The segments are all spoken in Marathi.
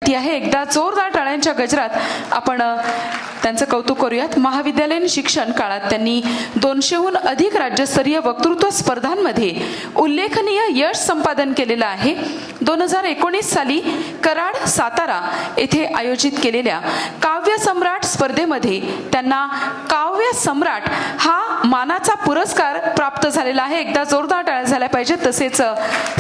विनंती आहे, एकदा जोरदार टाळ्यांच्या गजरात आपण त्यांचं कौतुक करूयात. महाविद्यालयीन शिक्षण काळात त्यांनी 200हून अधिक राज्यस्तरीय वक्तृत्व स्पर्धांमध्ये उल्लेखनीय यश संपादन केलेलं आहे. 2019 साली कराड सातारा येथे आयोजित केलेल्या काव्य सम्राट स्पर्धेमध्ये त्यांना काव्य सम्राट हा मानाचा पुरस्कार प्राप्त झालेला आहे. एकदा जोरदार टाळ्या झाल्या पाहिजेत. तसेच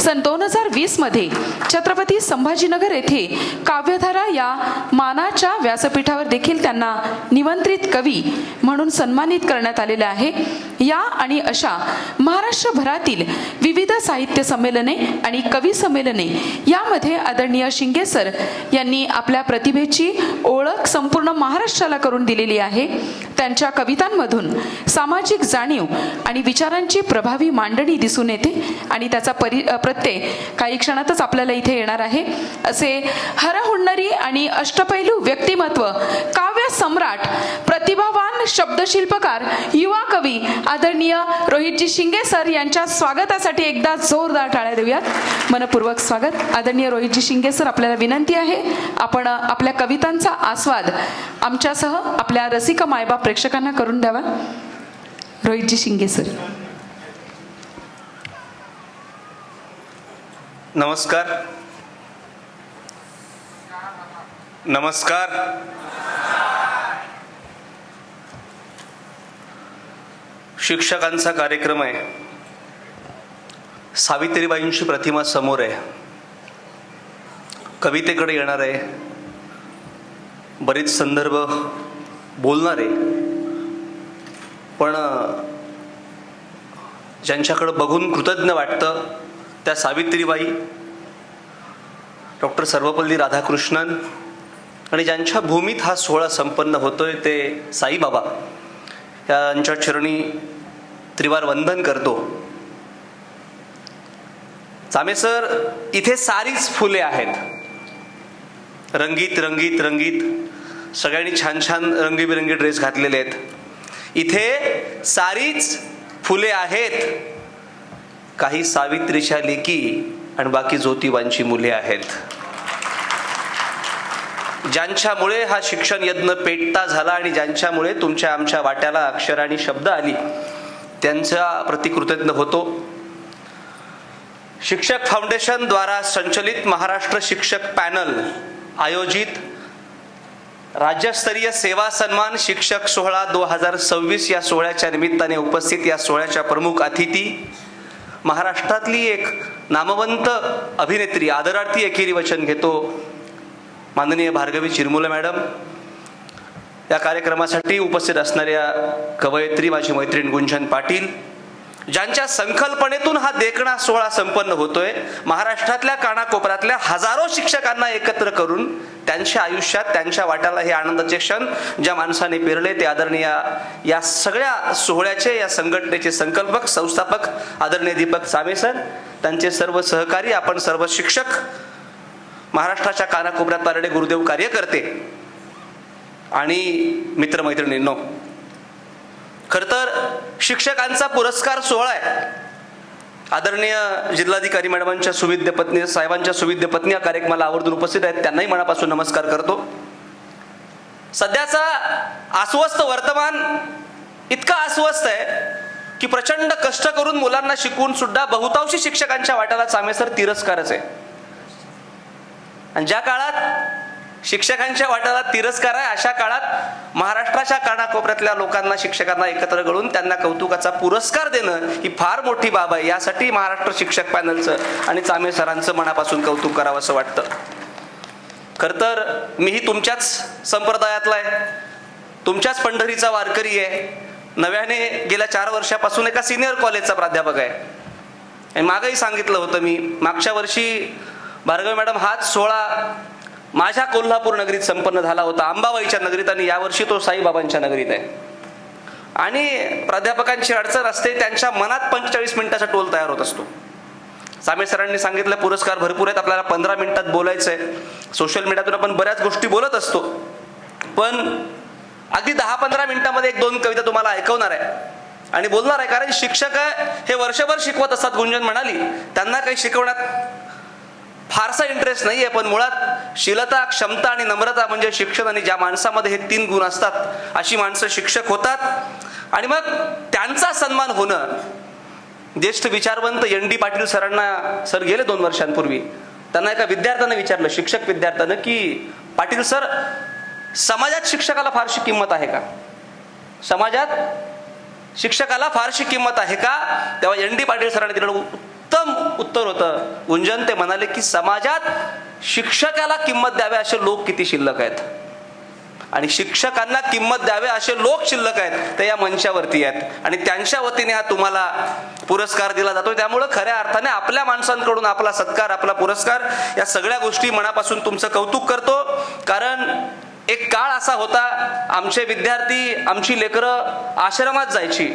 सन 2020 मध्ये छत्रपती संभाजीनगर येथे काव्यधारा या मानाच्या व्यासपीठावर देखील त्यांना निमंत्रित कवी म्हणून सन्मानित करण्यात आलेले आहे. या आणि अशा महाराष्ट्रभरातील विविध साहित्य संमेलने आणि कवी संमेलने यामध्ये आदरणीय शिंगे सर यांनी आपल्या प्रतिभेची ओळख संपूर्ण महाराष्ट्राला करून दिलेली आहे. त्यांच्या कवितांमधून सामाजिक जाणीव आणि विचारांची प्रभावी मांडणी दिसून येते आणि त्याचा प्रत्यय काही क्षणातच आपल्याला इथे येणार आहे. असे हरहुन्नरी आणि अष्टपैलू व्यक्तिमत्व, काव्य सम्राट, प्रतिभावान शब्दशिल्पकार, युवा कवी आदरणीय रोहितजी शिंगे सर यांच्या स्वागतासाठी एकदा जोरदार टाळ्या देऊयात. मनपूर्वक स्वागत. आदरणीय रोहितजी शिंगे सर, आपल्याला विनंती आहे आपण आपल्या कवितांचा आस्वाद आमच्यासह आपल्या रसिक मायबाप प्रेक्षकांना करून द्यावा. रोहितजी शिंगे सर. नमस्कार. नमस्कार. शिक्षकांचा कार्यक्रम आहे. सावित्रीबाईंची प्रतिमा समोर आहे. कवितेकडे येणार आहे. बरेच संदर्भ बोलणार आहे. पण ज्यांच्याकडे बघून कृतज्ञ वाटतं त्या सावित्रीबाई, डॉक्टर सर्वपल्ली राधाकृष्णन आणि ज्यांच्या भूमीत हा सोहळा संपन्न होतोय ते साईबाबा यांच्या चरणी त्रिवार वंदन करतो. चामेसर, इथे सारीच फुले आहेत. रंगीत रंगीत रंगीत सगळ्यांनी छान छान रंगीबिरंगी ड्रेस घातलेले आहेत. इथे सारीच फुले आहेत. काही सावित्रीच्या लेकी आणि बाकी ज्योतिबांची मुले आहेत. ज्यांच्यामुळे हा शिक्षण यज्ञ पेटता झाला आणि ज्यांच्यामुळे तुमच्या आमच्या वाट्याला अक्षर आणि शब्द आली, त्यांच्या प्रति कृतज्ञ होतो. शिक्षक फाउंडेशन द्वारा संचलित महाराष्ट्र शिक्षक पॅनल आयोजित राज्यस्तरीय सेवा सन्मान शिक्षक सोहळा 2026 या सोहळ्याच्या निमित्ताने उपस्थित या सोहळ्याच्या प्रमुख अतिथी महाराष्ट्रातली एक नामवंत अभिनेत्री, आदरार्थी एकेरी वचन घेतो, माननीय भार्गवी चिरमुले मॅडम. या कार्यक्रमासाठी उपस्थित असणाऱ्या कवयित्री माझी मैत्रीण गुंजन पाटील, ज्यांच्या संकल्पनेतून हा देखणा सोहळा संपन्न होतोय. महाराष्ट्रातल्या कानाकोपऱ्यातल्या हजारो शिक्षकांना एकत्र करून त्यांच्या आयुष्यात त्यांच्या वाट्याला हे आनंदाचे क्षण ज्या माणसाने पेरले ते आदरणीय या सगळ्या सोहळ्याचे, या संघटनेचे संकल्पक, संस्थापक आदरणीय दीपक चामे सर, त्यांचे सर्व सहकारी, आपण सर्व शिक्षक, महाराष्ट्राच्या कानाकोपऱ्यात पारडे गुरुदेव कार्यकर्ते आणि मित्रमैत्रिणींनो, खर तर शिक्षकांचा पुरस्कार सोहळा आहे. आदरणीय जिल्हाधिकारी मॅडमांच्या सुविद्य पत्नी, साहेबांच्या सुविद्य पत्नी या कार्यक्रमाला आवर्जून उपस्थित आहेत. त्यांनाही मनापासून नमस्कार करतो. सध्याचा अस्वस्थ वर्तमान इतका अस्वस्थ आहे की प्रचंड कष्ट करून मुलांना शिकवून सुद्धा बहुतांशी शिक्षकांच्या वाट्याला चामेसर तिरस्कारच आहे. आणि ज्या काळात शिक्षकांच्या वाट्याला तिरस्कार आहे, अशा काळात महाराष्ट्राच्या कानाकोपऱ्यातल्या लोकांना, शिक्षकांना एकत्र करून त्यांना कौतुकाचा पुरस्कार देणं ही फार मोठी बाब आहे. यासाठी महाराष्ट्र शिक्षक पॅनलचं आणि चामे सरांचं मनापासून कौतुक करावं असं वाटतं. खरं तर मीही तुमच्याच संप्रदायातला आहे, तुमच्याच पंढरीचा वारकरी आहे. नव्याने गेल्या 4 वर्षापासून एका सिनियर कॉलेजचा प्राध्यापक आहे. आणि मागही सांगितलं होतं मी, मागच्या वर्षी भार्गवी मॅडम हाच सोहळा माझ्या कोल्हापूर नगरीत संपन्न झाला होता, अंबाबाईच्या नगरीत, आणि यावर्षी तो साईबाबांच्या नगरीत आहे. आणि प्राध्यापकांची अडचण असते, त्यांच्या मनात 45 मिनिटाचा टोल तयार होत असतो. चामे सरांनी सांगितलं पुरस्कार भरपूर आहेत, आपल्याला 15 मिनिटात बोलायचं आहे. सोशल मीडियातून आपण बऱ्याच गोष्टी बोलत असतो, पण अगदी 10-15 मिनिटांमध्ये 1-2 कविता तुम्हाला ऐकवणार आहे आणि बोलणार आहे. कारण शिक्षक हे वर्षभर शिकवत असतात. गुंजन म्हणाली त्यांना काही शिकवण्यात फारसा इंटरेस्ट नाहीये, पण मुळात शीलता, क्षमता आणि नम्रता म्हणजे शिक्षण, आणि ज्या माणसामध्ये हे 3 गुण असतात अशी माणसं शिक्षक होतात. आणि मग त्यांचा सन्मान होणं. ज्येष्ठ विचारवंत ND पाटील सरांना, सर गेले 2 वर्षांपूर्वी, त्यांना एका विद्यार्थ्यानं विचारलं, शिक्षक विद्यार्थ्यानं, की पाटील सर, समाजात शिक्षकाला फारशी किंमत आहे का? समाजात शिक्षकाला फारशी किंमत आहे का? तेव्हा ND पाटील सरांनी दिलेलं उत्तम उत्तर होतं गुंजन. ते म्हणाले की समाजात शिक्षकाला किंमत द्यावे असे लोक किती शिल्लक आहेत, आणि शिक्षकांना किंमत द्यावे असे लोक शिल्लक आहेत ते या मंचावरती आहेत, आणि त्यांच्या वतीने हा तुम्हाला पुरस्कार दिला जातोय. त्यामुळं खऱ्या अर्थाने आपल्या माणसांकडून आपला सत्कार, आपला पुरस्कार, या सगळ्या गोष्टी मनापासून तुमचं कौतुक करतो. कारण एक काळ असा होता, आमचे विद्यार्थी, आमची लेकरं आश्रमात जायची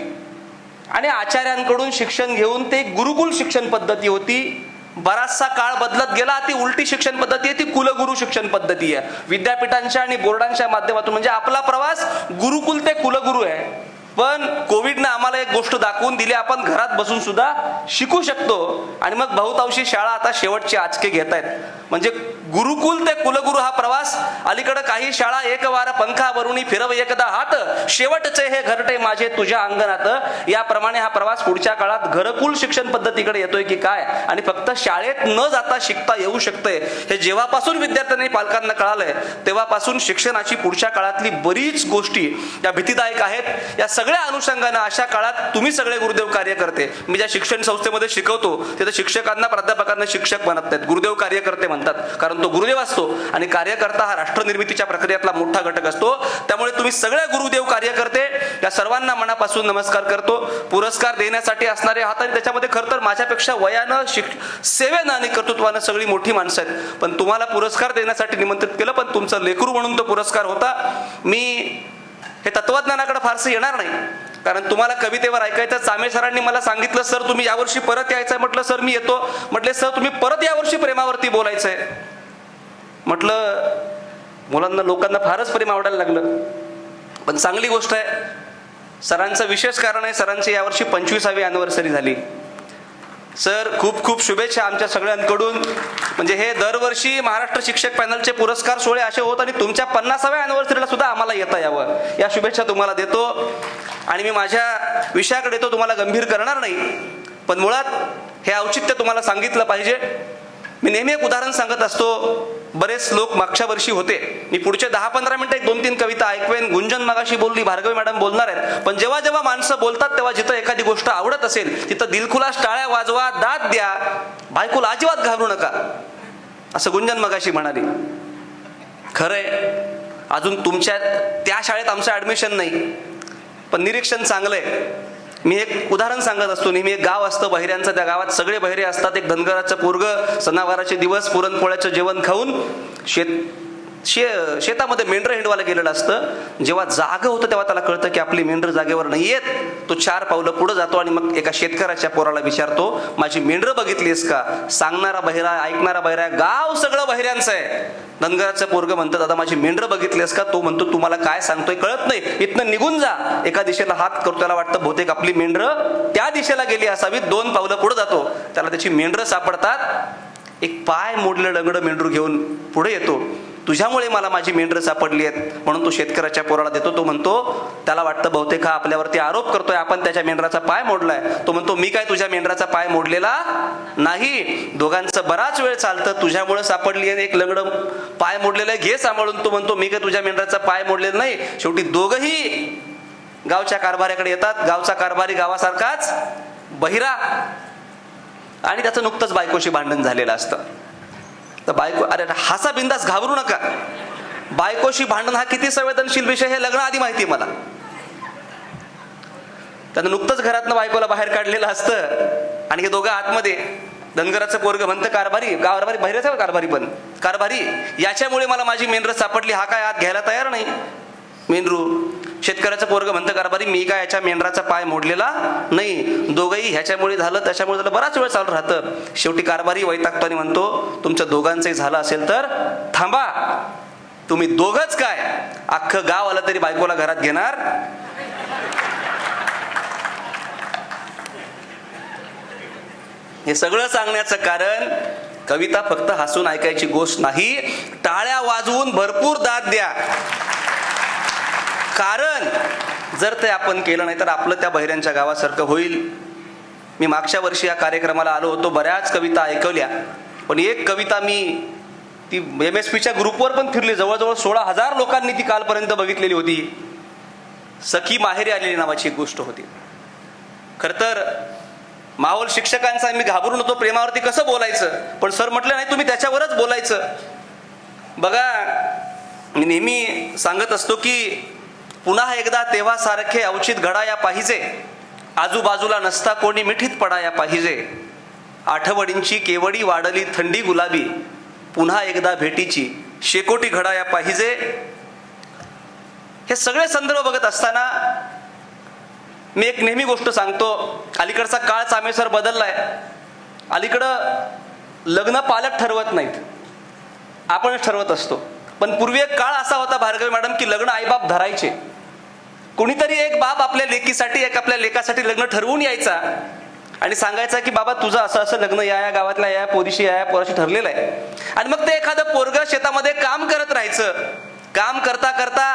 आणि आचार्यांकडून शिक्षण घेऊन, ते गुरुकुल शिक्षण पद्धती होती. बराचसा काळ बदलत गेला, ती उलटी शिक्षण पद्धती आहे, ती कुलगुरू शिक्षण पद्धती आहे. विद्यापीठांच्या आणि बोर्डांच्या माध्यमातून, म्हणजे आपला प्रवास गुरुकुल ते कुलगुरू आहे. पण कोविडनं आम्हाला एक गोष्ट दाखवून दिली, आपण घरात बसून सुद्धा शिकू शकतो. आणि मग बहुतांशी शाळा आता शेवटचे आचके घेत आहेत. म्हणजे गुरुकुल ते कुलगुरू हा प्रवास. अलीकडे काही शाळा एक वार पंखा वरुणी फिरव एकदा हात, शेवटचे हे घरटे माझे तुझ्या अंगणात, याप्रमाणे हा प्रवास पुढच्या काळात घरकुल शिक्षण पद्धतीकडे येतोय की काय, आणि फक्त शाळेत न जाता शिकता येऊ शकतंय, हे जेव्हापासून विद्यार्थ्यांनी पालकांना कळालंय तेव्हापासून शिक्षणाची पुढच्या काळातली बरीच गोष्टी या भीतीदायक आहेत. या सगळ्या अनुषंगानं अशा काळात तुम्ही सगळे गुरुदेव कार्यकर्ते, मी ज्या शिक्षण संस्थेमध्ये शिकवतो तिथे शिक्षकांना, प्राध्यापकांना शिक्षक म्हणत नाहीत, गुरुदेव कार्यकर्ते म्हणतात. कारण तो गुरुदेव असतो आणि कार्यकर्ता हा राष्ट्र निर्मितीच्या प्रक्रियेतला मोठा घटक असतो. त्यामुळे तुम्ही सगळे गुरुदेव कार्यकर्ते, या सर्वांना मनापासून नमस्कार करतो. पुरस्कार देण्यासाठी असणारे हात, आणि त्याच्यामध्ये खरं तर माझ्यापेक्षा वयानं, सेवेनं आणि कर्तृत्वानं सगळी मोठी माणसं आहेत. पण तुम्हाला पुरस्कार देण्यासाठी निमंत्रित केलं, पण तुमचं लेकरू म्हणून तो पुरस्कार होता. मी हे तत्वज्ञानाकडे फारसं येणार नाही, कारण तुम्हाला कवितेवर ऐकायचं. चामे सरांनी मला सांगितलं, सर तुम्ही यावर्षी परत यायचंय. म्हटलं सर मी येतो. म्हटले सर तुम्ही परत यावर्षी प्रेमावरती बोलायचंय. म्हटलं मुलांना, लोकांना फारच प्रेम आवडायला लागलं, पण चांगली गोष्ट आहे. सरांचं विशेष कारण आहे, सरांची यावर्षी 25वी अॅनिव्हर्सरी झाली. सर खूप खूप शुभेच्छा आमच्या सगळ्यांकडून. म्हणजे हे दरवर्षी महाराष्ट्र शिक्षक पॅनलचे पुरस्कार सोहळे असे होत, आणि तुमच्या 50व्या अॅनिव्हर्सरीला सुद्धा आम्हाला येता यावं, या शुभेच्छा तुम्हाला देतो. आणि मी माझ्या विषयाकडे येतो, तुम्हाला गंभीर करणार नाही, पण मुळात हे औचित्य तुम्हाला सांगितलं पाहिजे. मी नेहमी एक उदाहरण सांगत असतो. बरेच लोक मागच्या वर्षी होते, मी पुढचे 10-15 मिनिटं 1-2-3 कविता ऐकवेन. गुंजन मगाशी बोलली, भार्गवी मॅडम बोलणार आहेत, पण जेव्हा जेव्हा माणसं बोलतात तेव्हा जिथं एखादी गोष्ट आवडत असेल तिथं दिलखुलास टाळ्या वाजवा, दाद द्या, बायकोला अजिबात घाबरू नका, असं गुंजन मगाशी म्हणाली. खरंय, अजून तुमच्या त्या शाळेत आमचं ऍडमिशन नाही, पण निरीक्षण चांगलंय. मी एक उदाहरण सांगत असतो नेहमी. एक गाव असतं बहिऱ्यांचं, त्या गावात सगळे बहिरे असतात. एक धनगराचं पोरगं सणावाराचे दिवस पुरणपोळ्याचं जेवण खाऊन शेतामध्ये मेंढरं हिंडवायला गेलेलं असतं. जेव्हा जागं होतं तेव्हा त्याला कळतं की आपली मेंढरं जागेवर नाही येत. तो 4 पावलं पुढे जातो आणि मग एका शेतकऱ्याच्या पोराला विचारतो, माझी मेंढरं बघितलीस का? सांगणारा बहिरा, ऐकणारा बहिरा, गाव सगळं बहिऱ्यांचं आहे. धनगराचं पोरगं म्हणतं, दादा माझी मेंढरं बघितलीस का? तो म्हणतो, तुम्हाला काय सांगतोय कळत नाही, इथनं निघून जा. एका दिशेला हात करतो, त्याला वाटतं बहुतेक आपली मेंढरं त्या दिशेला गेली असावी. 2 पावलं पुढे जातो, त्याला त्याची मेंढरं सापडतात. एक पाय मोडलेलं लंगडं मेंढरू घेऊन पुढे येतो. तुझ्यामुळे मला माझी मेंढरं सापडली आहेत म्हणून तो शेतकऱ्याच्या पोराला देतो. तो म्हणतो, त्याला वाटतं बहुतेक हा आपल्यावरती आरोप करतोय, आपण त्याच्या मेंढराचा पाय मोडलाय. तो म्हणतो, मी काय तुझ्या मेंढराचा पाय मोडलेला नाही. दोघांचं बराच वेळ चालतं. तुझ्यामुळे सापडली आहे, एक लंगडं पाय मोडलेलं आहे, घे सांभाळून. तो म्हणतो, मी काय तुझ्या मेंढराचा पाय मोडलेला नाही. शेवटी दोघही गावच्या कारभाऱ्याकडे येतात. गावचा कारभारी गावासारखाच बहिरा, आणि त्याचं नुकतंच बायकोशी भांडण झालेलं असतं. तर बायको, अरे हासा बिंदास, घाबरू नका. बायकोशी भांडण हा किती संवेदनशील विषय हे लग्नाआधी माहिती मला. त्यानं नुकतंच घरातनं बायकोला बाहेर काढलेलं असतं आणि हे दोघं आतमध्ये. धनगराचं पोरगं म्हणतं, कारभारी बहिऱ्याचा कारभारी, पण कारभारी याच्यामुळे मला माझी मेंढरं सापडली, हा काय आत घ्यायला तयार नाही मेंढरू. शेतकऱ्याचं पोरगं म्हणतं, कारभारी मी काय याच्या मेंढराचा पाय मोडलेला नाही. दोघंही ह्याच्यामुळे झालं त्याच्यामुळे झालं, बराच वेळ चालू राहतं. शेवटी कारभारी वैतागतो आणि म्हणतो, तुमच्या दोघांचंही झालं असेल तर थांबा. तुम्ही दोघंच काय, अख्खं गाव आलं तरी बायकोला घरात घेणार. हे सगळं सांगण्याचं कारण, कविता फक्त हसून ऐकायची गोष्ट नाही, टाळ्या वाजवून भरपूर दाद द्या. कारण जर ते आपण केलं नाही तर आपलं त्या बहिऱ्यांच्या गावासारखं होईल. मी मागच्या वर्षी या कार्यक्रमाला आलो होतो, बऱ्याच कविता ऐकवल्या, पण एक कविता मी ती MSPच्या ग्रुपवर पण फिरली, जवळजवळ 16,000 लोकांनी ती कालपर्यंत बघितलेली होती. सखी माहेरी आलेली नावाची एक गोष्ट होती. खरं तर माहोल शिक्षकांचा, मी घाबरून होतो प्रेमावरती कसं बोलायचं, पण सर म्हटलं नाही तुम्ही त्याच्यावरच बोलायचं. बघा, मी नेहमी सांगत असतो की पुन्हा एकदा तेव्हा सारखे अवचित घडाया पाहिजे, आजूबाजूला नसता कोणी मिठीत पडाया पाहिजे, आठवडींची केवडी वाढली थंडी गुलाबी, पुन्हा एकदा भेटीची शेकोटी घडाया पाहिजे. हे सगळे संदर्भ बघत असताना मी एक नेहमी गोष्ट सांगतो, अलीकडचा काळ चामेसर बदललाय. अलीकडं लग्न पालक ठरवत नाहीत, आपणच ठरवत असतो. पण पूर्वी एक काळ असा होता भार्गवी मॅडम की लग्न आईबाप धरायचे. कुणीतरी एक बाप आपल्या लेकीसाठी, एक आपल्या लेकासाठी लग्न ठरवून यायचा आणि सांगायचा की बाबा तुझं असं असं लग्न या गावातल्या या पोरीशी या पोराशी ठरलेलं आहे. आणि मग ते एखादं पोरगं शेतामध्ये काम करत राहायचं. काम करता करता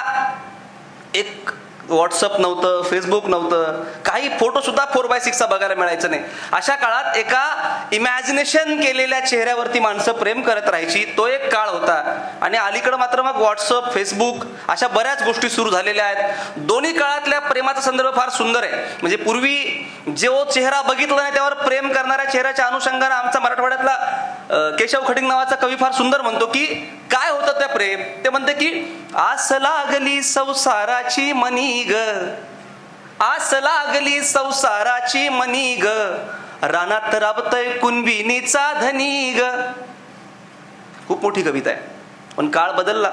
एक व्हॉट्सअप नव्हतं, फेसबुक नव्हतं, काही फोटो सुद्धा 4x6 बघायला मिळायचं नाही. अशा काळात एका इमॅजिनेशन केलेल्या चेहऱ्यावरती माणसं प्रेम करत राहायची. तो एक काळ होता. आणि अलीकडं मात्र मग व्हॉट्सअप, फेसबुक अशा बऱ्याच गोष्टी सुरू झालेल्या आहेत. दोन्ही काळातल्या प्रेमाचा संदर्भ फार सुंदर आहे. म्हणजे पूर्वी जो चेहरा बघितला नाही त्यावर प्रेम करणाऱ्या चेहऱ्याच्या अनुषंगाने आमचा मराठवाड्यातला केशव खडिंग नावाचा कवी फार सुंदर म्हणतो की काय होतं त्या प्रेम. ते म्हणते की आस लागली संसाराची मनी ग, आस लागली संसाराची मनी ग, रानात राबतय कुणबिनीचा धनी ग. खूप मोठी कविता आहे, पण काळ बदलला.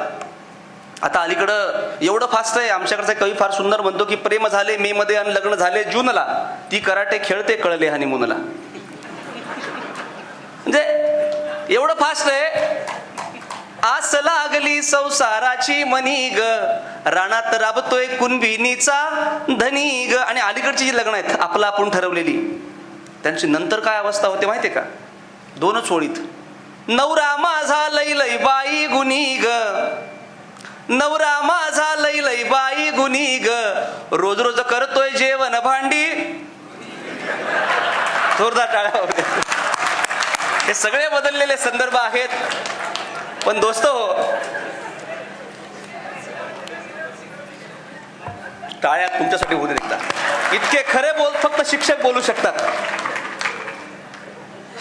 आता अलीकडं एवढं फास्ट आहे. आमच्याकडचा कवी फार सुंदर म्हणतो की प्रेम झाले मे मध्ये आणि लग्न झाले जूनला, ती कराटे खेळते कळले हनीमूनला. म्हणजे एवढं फास्ट आहे. आस लागली संसाराची मनी ग, रानात राबतोय कुणबिनीचा धनी ग. आणि अलीकडची जी लग्न आहेत आपलं आपण ठरवलेली, त्यांची नंतर काय अवस्था होते माहितीये का? 2च ओळीत. नवरा माझा लई लई बाई गुनी ग, नवरा माझा लई लई बाई गुनी ग, रोज रोज करतोय जेवण भांडी. जोरदार टाळ्या होते. हे सगळे बदललेले संदर्भ आहेत. पण दोस्तो, टाळ्या तुमच्यासाठी होऊ देता. इतके खरे बोल फक्त शिक्षक बोलू शकतात.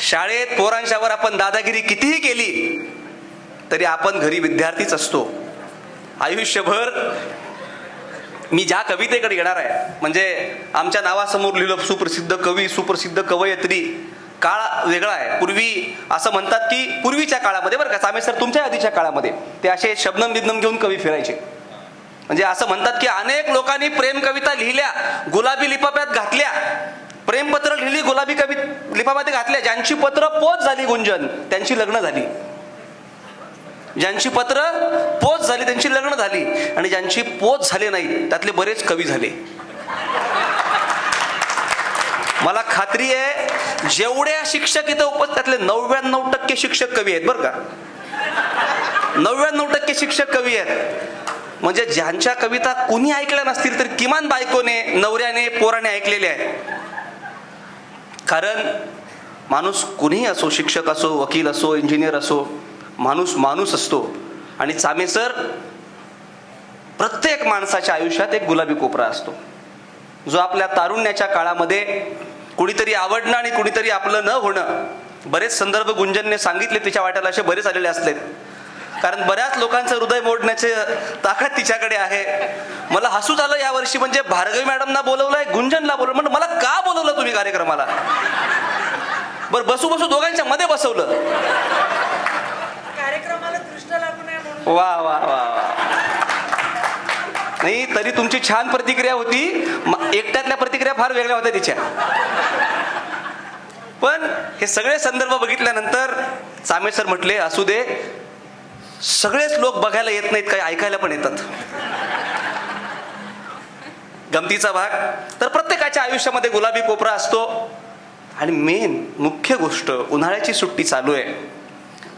शाळेत पोरांच्यावर आपण दादागिरी कितीही केली तरी आपण घरी विद्यार्थीच असतो. आयुष्यभर मी ज्या कवितेकडे येणार आहे, म्हणजे आमच्या नावासमोर लिहिलं सुप्रसिद्ध कवी, सुप्रसिद्ध कवयित्री. काळ वेगळा आहे. पूर्वी असं म्हणतात की पूर्वीच्या काळामध्ये, बरं का चामेसर, तुमच्या आधीच्या काळामध्ये ते असे शबनम बिबनम घेऊन कवी फिरायचे. म्हणजे असं म्हणतात की अनेक लोकांनी प्रेम कविता लिहिल्या, गुलाबी लिफाफ्यात घातल्या, प्रेमपत्र लिहिली, गुलाबी लिफाफ्यात घातल्या. ज्यांची पत्र पोच झाली गुंजन, त्यांची लग्न झाली. ज्यांची पत्र पोच झाली त्यांची लग्न झाली. आणि ज्यांची पोच झाली नाही त्यातले बरेच कवी झाले. मला खात्री आहे जेवढ्या शिक्षक इथं उपस्थित त्यातले 99% शिक्षक कवी आहेत, बरं का. 99% शिक्षक कवी आहेत. म्हणजे ज्यांच्या कविता कुणी ऐकल्या नसतील तर किमान बायकोने, नवऱ्याने, पोराने ऐकलेल्या आहेत. कारण माणूस कुणीही असो, शिक्षक असो, वकील असो, इंजिनियर असो, माणूस माणूस असतो. आणि चामेसर, प्रत्येक माणसाच्या आयुष्यात एक गुलाबी कोपरा असतो जो आपल्या तारुण्याच्या काळामध्ये कुणीतरी आवडणं आणि कुणीतरी आपलं न होणं. बरेच संदर्भ गुंजनने सांगितले, तिच्या वाट्याला असे बरेच आलेले असलेत. कारण बऱ्याच लोकांचं हृदय मोडण्याचे ताकद तिच्याकडे आहे. मला हसूच आलं या वर्षी. म्हणजे भार्गवी मॅडमना बोलवलंय, गुंजनला बोलवलं. म्हणजे मला का बोलवलं तुम्ही कार्यक्रमाला? बरं, बसू बसू दोघांच्या मध्ये बसवलं. कार्यक्रमाला दृष्ट लागू नये म्हणून. वा वा वा वा. नाही, तरी तुमची छान प्रतिक्रिया होती. एकट्यातल्या प्रतिक्रिया फार वेगळ्या होत्या तिच्या. पण हे सगळे संदर्भ बघितल्यानंतर चामेसर म्हटले, असू दे, सगळेच लोक बघायला येत नाहीत, काही ऐकायला पण येतात. गमतीचा भाग तर प्रत्येकाच्या आयुष्यामध्ये गुलाबी कोपरा असतो. आणि मेन मुख्य गोष्ट, उन्हाळ्याची सुट्टी चालू आहे.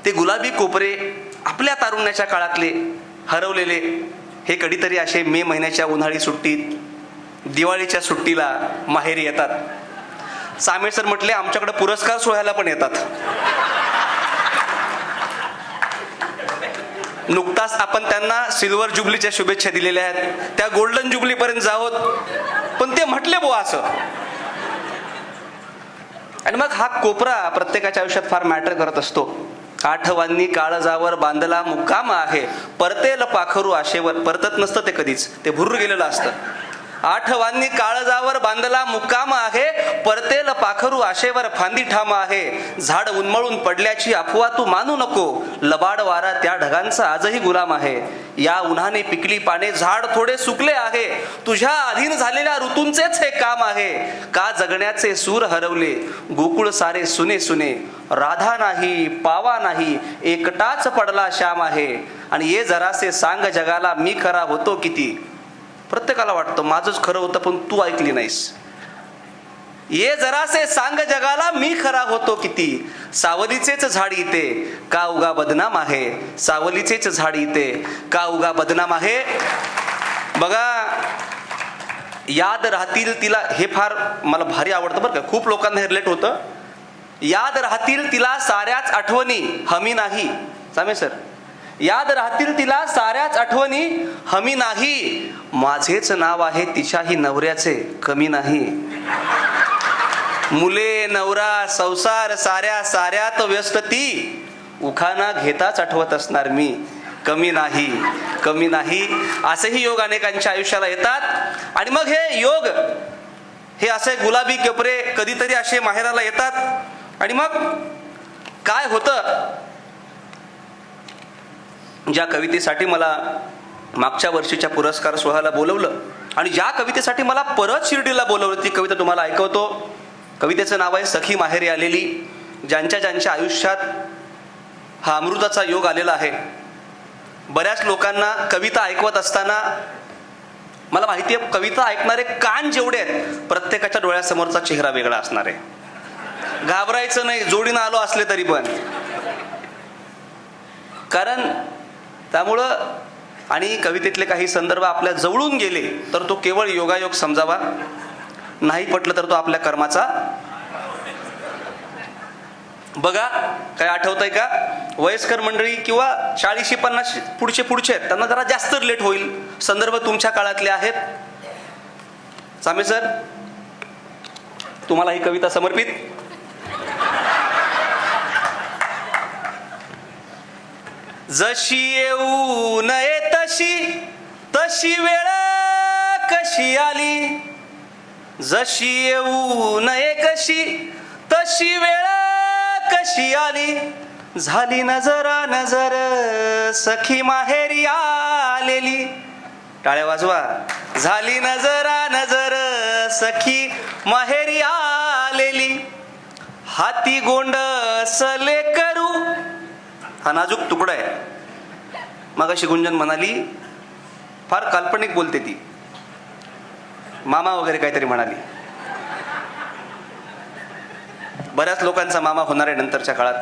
ते गुलाबी कोपरे आपल्या तारुण्याच्या काळातले हरवलेले हे कधीतरी असे मे महिन्याच्या उन्हाळी सुट्टीत, दिवाळीच्या सुट्टीला माहेरी येतात. सामे सर म्हटले आमच्याकडे पुरस्कार सोहळ्याला पण येतात. नुकताच आपण त्यांना सिल्वर जुबलीच्या शुभेच्छा दिलेल्या आहेत, त्या गोल्डन जुबली पर्यंत जावत, पण ते म्हटले बुवा असं. आणि मग हा कोपरा प्रत्येकाच्या आयुष्यात फार मॅटर करत असतो. आठवांनी काळजावर बांधला मुक्काम आहे, परतेल पाखरू आशेवर. परतत नसतं ते कधीच, ते भुर्र गेलेलं असतं. आठवांनी काळजावर बांधला मुक्काम आहे, परतेल पाखरू आशेवर फांदी ठाम आहे. झाड उन्मळून पडल्याची अफवा तू मानू नको, लबाड वारा त्या ढगांचा आजही गुलाम आहे. या उन्हाने पिकली पाने झाड थोडे सुकले आहे, तुझ्या अधीन झालेल्या ऋतूंचेच हे काम आहे. का जगण्याचे सूर हरवले, गोकुळ सारे सुने सुने. राधा नाही पावा नाही, एकटाच पडला श्याम आहे. आणि ये जरासे सांग जगाला मी खरा होतो किती. प्रत्येकाला वाटतं माझंच खरं होतं पण तू ऐकली नाहीस. ये जरासे सांग जगाला मी खरा होतो किती. सावलीचेच झाड इथे का उगा बदनाम आहे, सावलीचेच झाड इथे का उगा बदनाम आहे. बघा, याद राहतील तिला, हे फार मला भारी आवडतं बरं का, खूप लोकांना हे रिलेट होतं. याद राहतील तिला साऱ्याच आठवणी हमी नाही. सामे सर, याद राहतील तिला साऱ्याच आठवणी हमी नाही. माझेच नाव आहे तिच्याही नवऱ्याचे कमी नाही. मुले नवरा संसार साऱ्या साऱ्यात व्यस्त ती, उखाणा घेताच आठवत असणार मी कमी नाही कमी नाही. असेही योग अनेकांच्या आयुष्याला येतात. आणि मग हे योग, हे असे गुलाबी कपरे कधीतरी असे माहेराला येतात. आणि मग काय होतं, ज्या कवितेसाठी मला मागच्या वर्षीच्या पुरस्कार सोहळ्याला बोलवलं आणि ज्या कवितेसाठी मला परत शिर्डीला बोलवलं, ती कविता तुम्हाला ऐकवतो. कवितेचं नाव आहे सखी माहेरी आलेली. ज्यांच्या ज्यांच्या आयुष्यात हा अमृताचा योग आलेला आहे. बऱ्याच लोकांना कविता ऐकवत असताना मला माहिती आहे, कविता ऐकणारे कान जेवढे आहेत, प्रत्येकाच्या डोळ्यासमोरचा चेहरा वेगळा असणार आहे. घाबरायचं नाही, जोडीनं आलो असले तरी पण. कारण त्यामुळं, आणि कवितेतले काही संदर्भ आपल्या जवळून गेले तर तो केवळ योगायोग समजावा, नाही पटलं तर तो आपल्या कर्माचा. बघा, काय आठवतंय का, वयस्कर मंडळी किंवा 40-50 पुढचे आहेत, त्यांना जरा जास्त रिलेट होईल. संदर्भ तुमच्या काळातले आहेत. सामे सर, तुम्हाला ही कविता समर्पित. जशी येऊ नये तशी, तशी वेळ कशी आली. जशी येऊ नये कशी, तशी वेळ कशी आली. झाली नजरा नजर सखी माहेरी आलेली. टाळ्या वाजवा. झाली नजरा नजर सखी माहेरी आलेली. हाती गोंडसले करू, हा नाजूक तुकडा आहे. मगाशी गुंजन म्हणाली, फार काल्पनिक बोलते ती, मामा वगैरे काहीतरी म्हणाली. बऱ्याच लोकांचा मामा होणार आहे नंतरच्या काळात.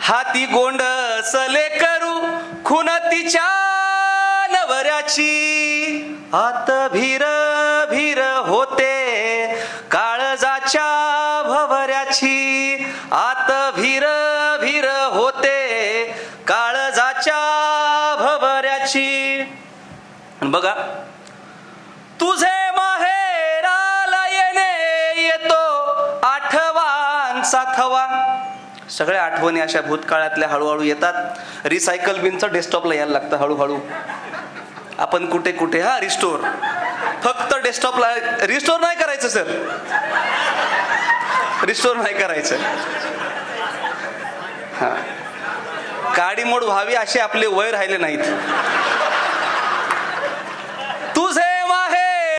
हाती गोंडसले करू खुन तिच्या नवऱ्याची. आत भीर भीर होते काळजाच्या भवऱ्याची. आत भीर भीर होते काळजाच्या भवऱ्याची. बघा, तुझे माहेराला येणे येतो आठवांचा थवा. सगळ्या आठवणी अशा भूतकाळातल्या हळूहळू येतात. रिसायकल बिनचं डेस्कटॉपला यायला लागतं हळूहळू. आपण कुठे कुठे, हा रिस्टोर, फक्त डेस्कटॉपला रिस्टोर नाही करायचं सर, रिस्टोर नाही करायचं. हा, काडी मोड व्हावी असे आपले वय राहिले नाहीत.